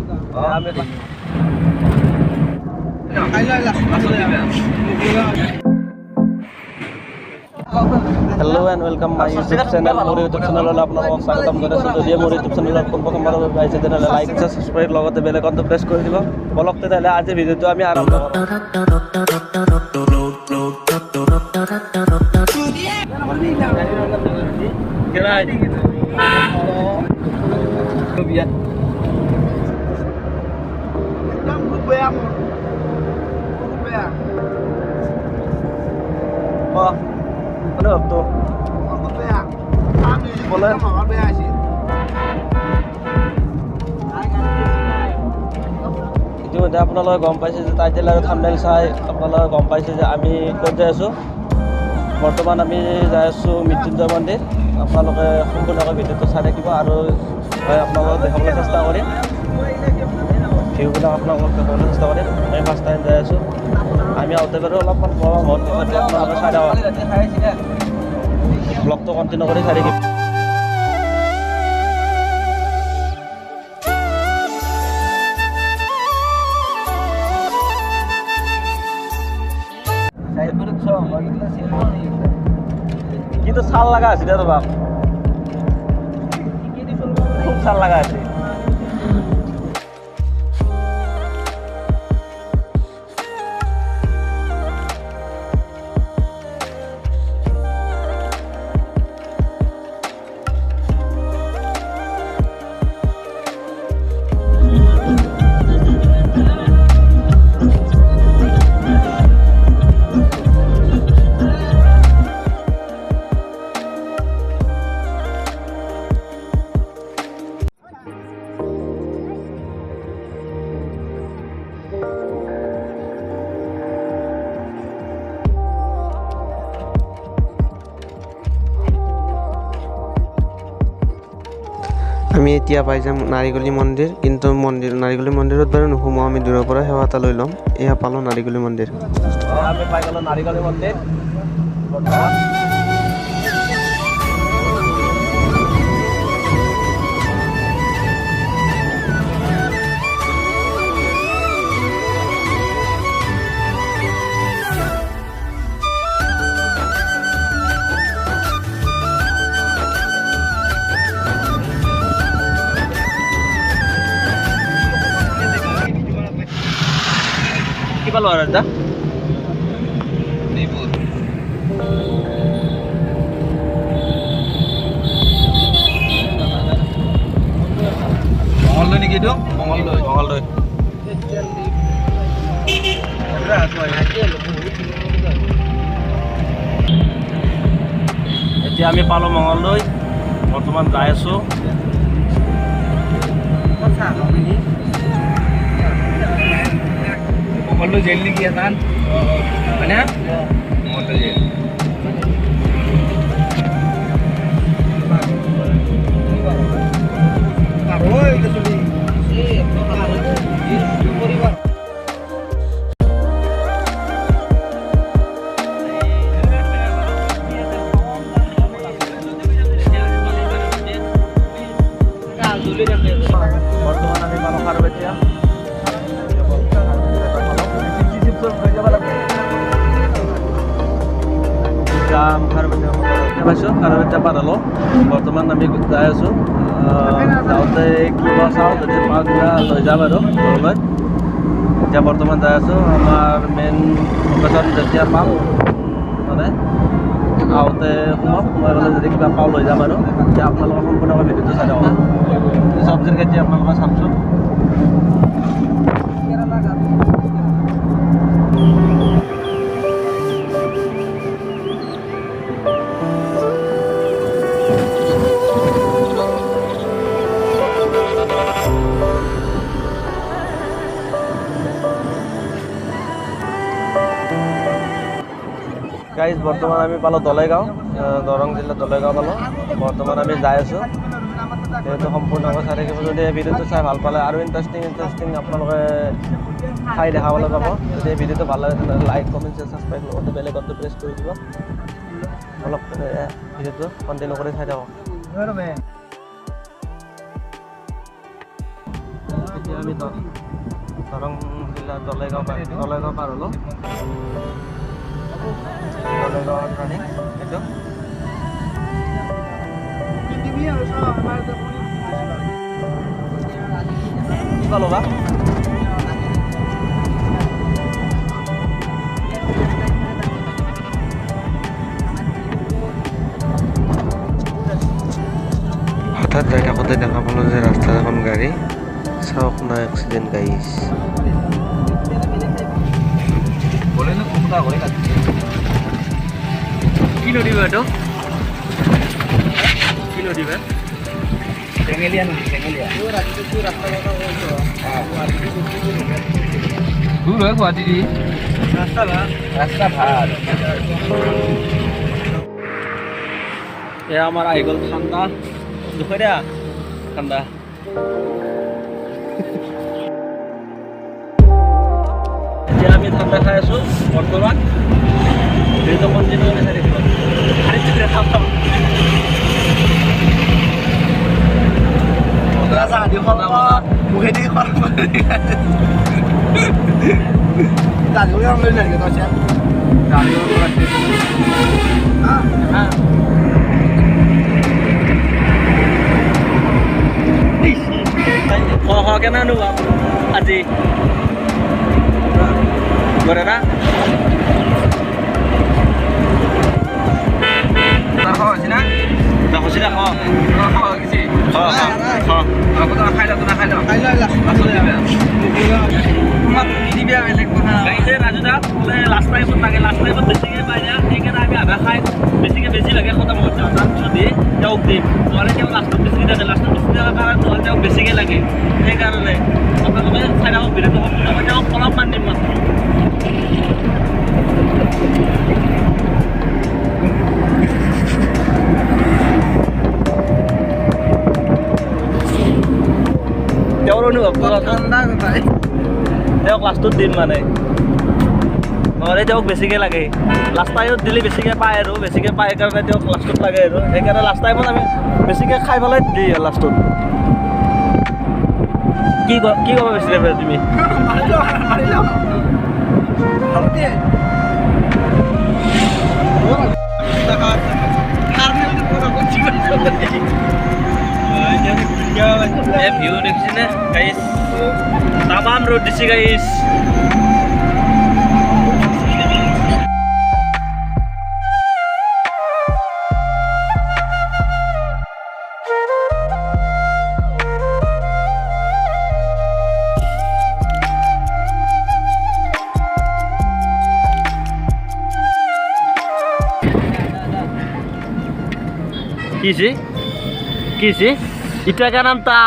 Hello and welcome my YouTube channel. More YouTube channel ल আপোনালোকক স্বাগতম জনাইছো। যদি মোৰ YouTube channel প্ৰথমবাৰৰ বাবে আহিছে তেনেহ'লে লাইক সাবস্ক্ৰাইব লগতে বেল আইকনটো প্ৰেছ কৰি দিব। বলক তেতিয়াহ'লে আজি ভিডিঅ'টো আমি আৰম্ভ কৰোঁ। Ano to? Boleh. ইতিমধ্যে আপোনালোকে গম পাইছে যে টাইটেল আৰু থাম্বনেইল চাই আপোনালোকে গম পাইছে যে আমি ক'ত যাই আছোঁ। বৰ্তমান আমি যাই আছোঁ মৃত্যুঞ্জয় মন্দিৰ। আপোনালোকে সম্পূৰ্ণকৈ ভিডিঅ'টো চাই থাকিব আৰু আপোনালোকক দেখাবলৈ চেষ্টা কৰিম। ভিউবিলাক আপোনালোকক দেখাবলৈ চেষ্টা কৰিম। আমি ফাৰ্ষ্ট টাইম যাই আছোঁ। আমি আহোঁতে বাৰু অলপমান প্ৰব্লেম হ'ল, তথাপিও আপোনালোকে চাই থাকক। ব্লগটো কণ্টিনিউ কৰি চাই থাকিম। কিন্তু ছাল লাগা আছে তো বাপ, খুব ছাল লাগা আছে। আমি এতিয়া পাই যাম নাৰিকলী মন্দিৰ, কিন্তু নাৰিকলী মন্দিৰত বাৰু নোসোমাওঁ, আমি দূৰৰ পৰা সেৱা এটা লৈ ল'ম। এয়া পালোঁ নাৰিকলী মন্দিৰ। আমি পাই গ'লোঁ নাৰিকলী মন্দিৰ। কি পালো আৰ দা নিপুৰ মঙ্গলদৈ নেকি? মঙ্গলদৈ এতিয়া আমি পালোঁ মঙ্গলদৈ। বৰ্তমান যাই আছোঁ। Mongoldo jail ni kia kan? Mana? Mongoldo jail. Karoi itu sudi. বর্তমান আমি পালো খারবেতিয়া। খাৰবেতিয়া পাৰ হ'লোঁ। বৰ্তমান আমি যাই আছোঁ। যাওঁতে কিবা চাওঁ, যদি পাওঁ কিবা লৈ যাম আৰু ঘৰলৈ। এতিয়া বৰ্তমান যাই আছোঁ। আমাৰ মেইন লোকেশ্যন যেতিয়া পাম মানে আহোঁতে সোমাই গ'লে যদি কিবা পাওঁ লৈ যাম আৰু। এতিয়া আপোনালোকৰ সম্পূৰ্ণকৈ ভিডিঅ'টো চাই থাকক। চব্জিৰ খেতি আপোনালোকে চাওকচোন। গাইজ বৰ্তমান আমি পালোঁ দলেগাঁও, দৰং জিলাৰ দলেগাঁও পালোঁ। বৰ্তমান আমি যাই আছোঁ। যিহেতু সম্পূৰ্ণকৈ চাই থাকিব। যদি এই ভিডিঅ'টো চাই ভাল পালে আৰু ইণ্টাৰেষ্টিং আপোনালোকে ঠাই দেখাবলৈ পাব। যদি এই ভিডিঅ'টো ভাল লাগে তেনেহ'লে লাইক কমেণ্ট শ্বেয়াৰ ছাবস্ক্ৰাইব লগতে বেল আইকনটো প্ৰেছ কৰি দিব। অলপ ভিডিঅ'টো কণ্টিনিউ কৰি চাই থাকক। এতিয়া আমি দৰং জিলাৰ দলেগাঁও পাৰ হ'লোঁ। দলেগাঁৱত ৰানিং এইটো কি পালোঁ বা হঠাৎ যাই থাকোঁতে দেখা পালোঁ যে ৰাস্তাত এখন গাড়ী চাওক না এক্সিডেণ্ট গাইছ কি নদী বা এইটো কি নদী বা চেঙেলীয়া নদী চেঙেলীয়া দূৰ হয় গুৱাহাটী দি ৰাস্তা ভাল এয়া আমাৰ আহি গ'ল ঠাণ্ডা দুপৰীয়া ঠাণ্ডা এতিয়া আমি ঠাণ্ডা খাই আছোঁ বৰ্তমান কেনে অনুভৱ আজি কৰে না লাষ্ট টাইমত লাগে লাষ্ট টাইমত বেছিকৈ পাই যায় সেইকাৰণে আমি আধা খাই বেছি লাগে খতম হৈ যাওঁ তাৰপিছত দি তেওঁক দিম নহ'লে তেওঁ লাষ্টত বেছিকৈ থাকে লাষ্টত বেছি থকাৰ কাৰণে নহ'লে তেওঁক বেছিকৈ লাগে সেইকাৰণে আপোনালোকে চাই থাকক ভিডিঅ'টো সম্পূৰ্ণ মই তেওঁক অলপমান দিম মাত্ৰ তেওঁৰ অনুভৱটো তেওঁক লাষ্টত দিম মানে নহ'লে তেওঁক বেছিকৈ লাগে লাষ্ট টাইমত দিলে বেছিকৈ পায় আৰু বেছিকৈ পায় কাৰণে তেওঁক লাষ্টত লাগে আৰু সেইকাৰণে লাষ্ট টাইমত আমি বেছিকৈ খাই পেলাই দিওঁ লাষ্টত কি ক'ব বেছিলে তুমি ভিউ দেখিছেনে গাইছ তামাম ৰ'দ দিছে গাইছ কি ইটাকা নামতা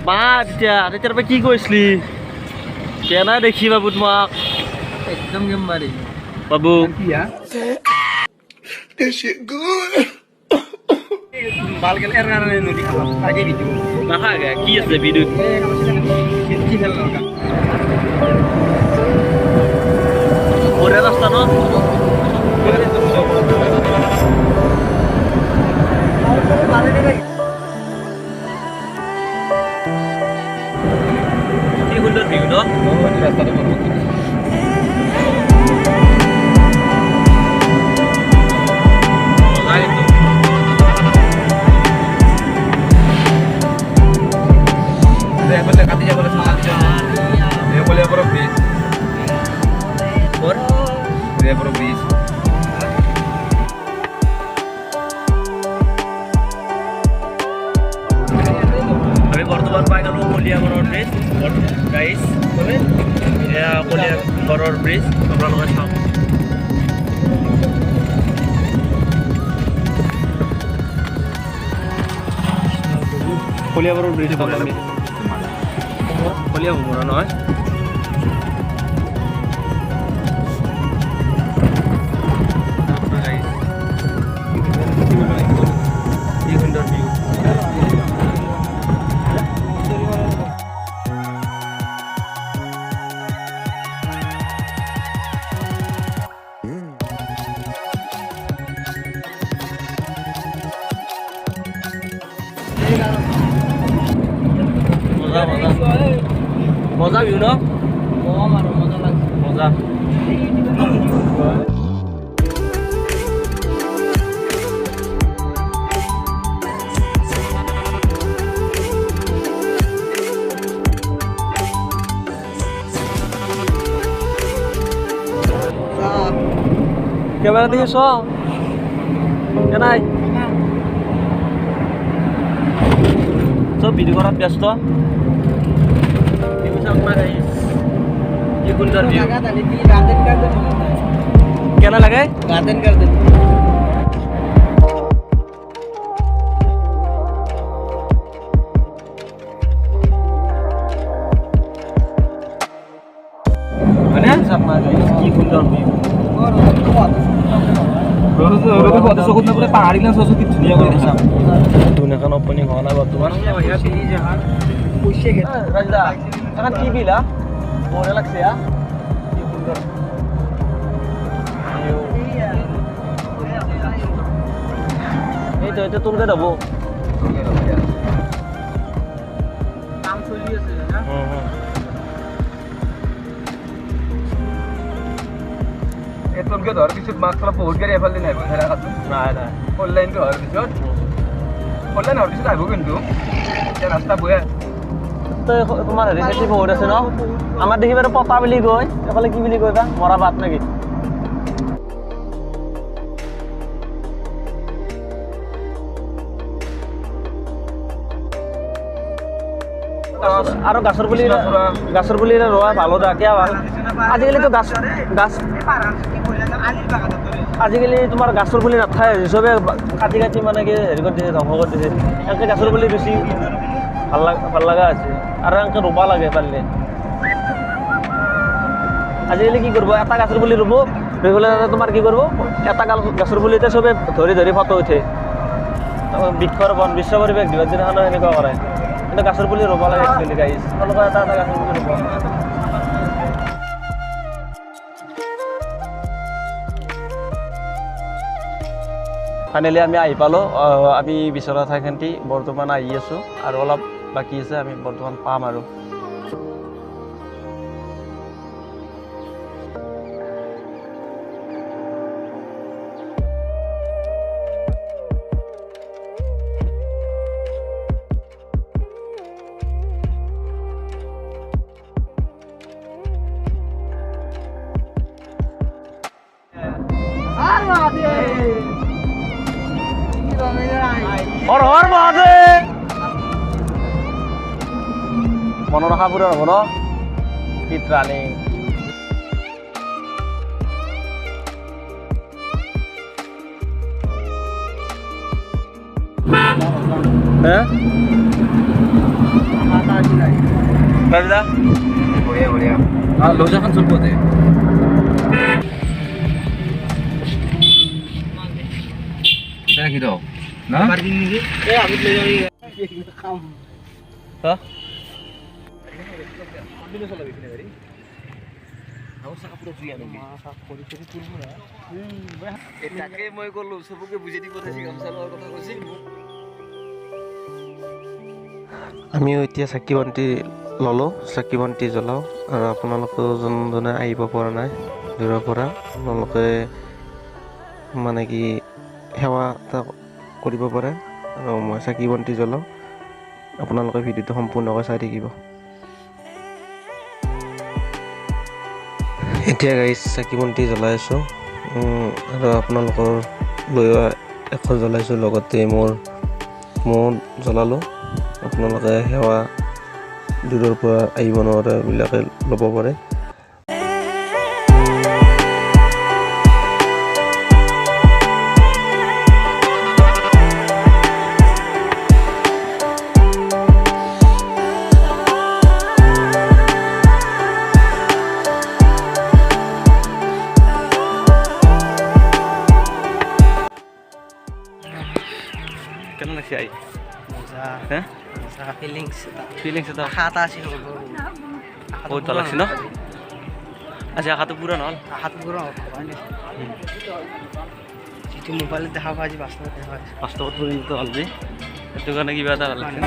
মা তেতিয়াৰ পৰা কি কৈছিলি কেনা দেখি বাবু তোমাক একদম গেম মাৰি বাবু নাখাগে কি আছে ভিডিঅ'ত বঢ়িয়া ৰাস্তা ন কি সুন্দৰ ভিউ ন ৰাস্তাটো কাটি যাব ব্ৰিজ আমি বৰ্তমান পাই গেল কলিয়াবৰৰ ব্ৰিজ গাইজ এয়া কলিয়াবৰৰ ব্ৰিজ আপোনালোকে চাওক কলিয়াবৰৰ ব্ৰিজ পাম আমি কলিয়া ভোমৰা নহয় কি সুন্দৰ ভিউ মজা মজা ভিউ ন মজা লাগছে মজা ক্যামেরা দিকে শ কেনাই সব ভিডিও করার ব্যস্ত কি সুন্দর ভিউ কেনা লাগে গার্ডেন মানে কি সুন্দর ভিউ এখন ওপেনিং হোৱা নাই বৰ্তমান ৰাজদা এখন কি বিলা বঢ়িয়া লাগছে কি সুন্দৰ এইটো এতিয়া তোলকে যাব কাম চলি আছে না তোমকে ধর পিছত মাস্ক অলপ বহুত গাড়ী এফালে নাই ভেড়া কাটো নাই নাই অনলাইন ধৰ পিছত অনলাইন হোৱাৰ পিছত আহিব কিন্তু এতিয়া ৰাস্তা বয়া তোমাৰ হেৰি খেতি বহুত আছে ন আমাৰ দেখি বাৰু পতা বুলি কয় এইফালে কি বুলি কয় বা মৰা বাট নেকি আৰু গাছৰ পুলি ৰোৱা ভালো দা কিয় ভাল আজিকালিতো আজিকালি তোমাৰ গাছৰ পুলি নাথাকে চবে কাটি মানে কি হেৰি কৰি দিছে ধ্বংস কৰি দিছে এনেকৈ গাছৰ পুলি বেছি ভাল লগা আছে আৰু এনেকৈ ৰুব লাগে পাৰিলে আজিকালি কি কৰিব এটা গাছৰ পুলি ৰুব ৰুই পেলাই তোমাৰ কি কৰিব এটা গাছৰ পুলিতে চবে ধৰি ফটো উঠে বৃক্ষৰোপণ বিশ্ব পৰিৱেশ দিৱস দিনাখনো এনেকুৱা কৰে কিন্তু গাছৰ পুলি ৰুব লাগে একচুৱেলি গাইজ তোমালোকৰ এটা গাছৰ পুলি ৰুব ফাইনেলি আমি আহি পালোঁ আমি বিচৰা ঠাইখিনি বৰ্তমান আহি আছোঁ আৰু অলপ বাকী আছে আমি বৰ্তমান পাম আৰু হৰ মহাদেৱ মনৰ আশা পূৰণ হ'ব ন পিট ৰানিং বঢ়িয়া লজাখন চলব দে কি দাও না পার্কিং নিয়ে এ আমি ले जाई काम হ্যাঁ কন্টিনিউ চলাবি কিনে গাড়ি আৰু চাকাপুৰা ফ্ৰী আনিবি মাথা কৰি তুলব না এটাকে মই ক'লো চবকে বুজাই দিব থাকি গামছা লোৱাৰ কথা কৈছিল আমি এতিয়া চাকি বন্তি ল'লোঁ চাকি বন্তি জ্বলাওঁ আৰু আপোনালোকে যোনজনে আহিব পৰা নাই দূৰৰ পৰা আপোনালোকে মানে কি সেৱা এটা কৰিব পাৰে আৰু মই চাকি বন্তি জ্বলাওঁ আপোনালোকে ভিডিঅ'টো সম্পূৰ্ণকৈ চাই থাকিব এতিয়া গাইজ চাকি বন্তি জ্বলাই আছোঁ আৰু আপোনালোকৰ লৈ এখন জ্বলাইছোঁ লগতে ময়ো জ্বলালোঁ আপোনালোকে সেৱা দূৰৰ পৰা আহিব নোৱাৰে এইবিলাকে ল'ব পাৰে কেন লাগছে আই মজা হ্যাঁ মজা ফিলিংস এটা আশা আছিল বহুত ভাল লাগছে ন আচ্ছা আশাটো পুৰা নহ'ল আশাটো পুৰা হয় নে যিটো মোবাইলত দেখা পাই আজি বাস্তৱত দেখা পাইছে বাস্তৱত পৰিণত হ'ল যে সেইটো কাৰণে কিবা এটা ভাল লাগছে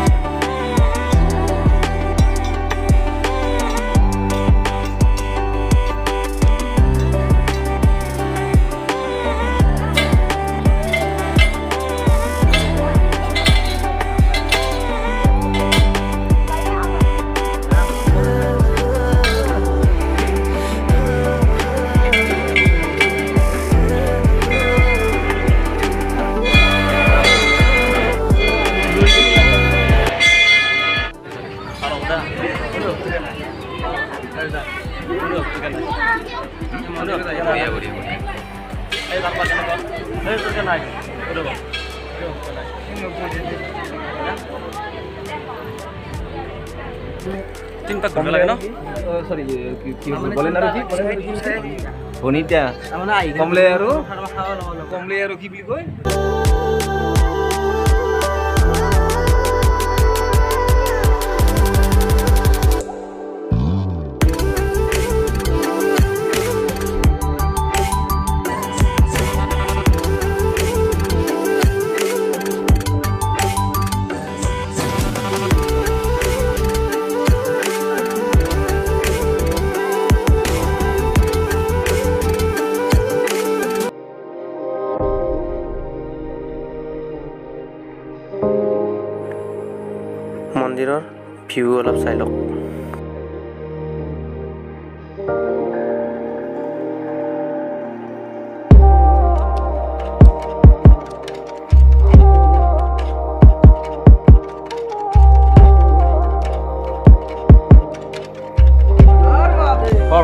তিন পাক ঘুৰবে লাগে ন সৰি কি বলেন আৰু কি বনিতা কমলে আৰু কি বুলি কয় মন্দিৰৰ ভিউ অলপ চাই লওক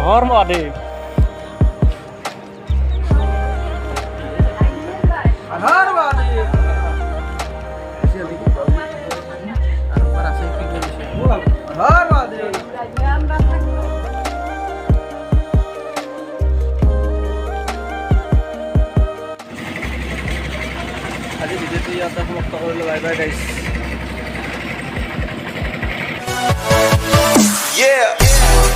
হৰ মহাদেৱ আজি ভিডিঅ'টো ইয়াতে সমাপ্ত কৰিলোঁ বাই বাই গাইছ Yeah.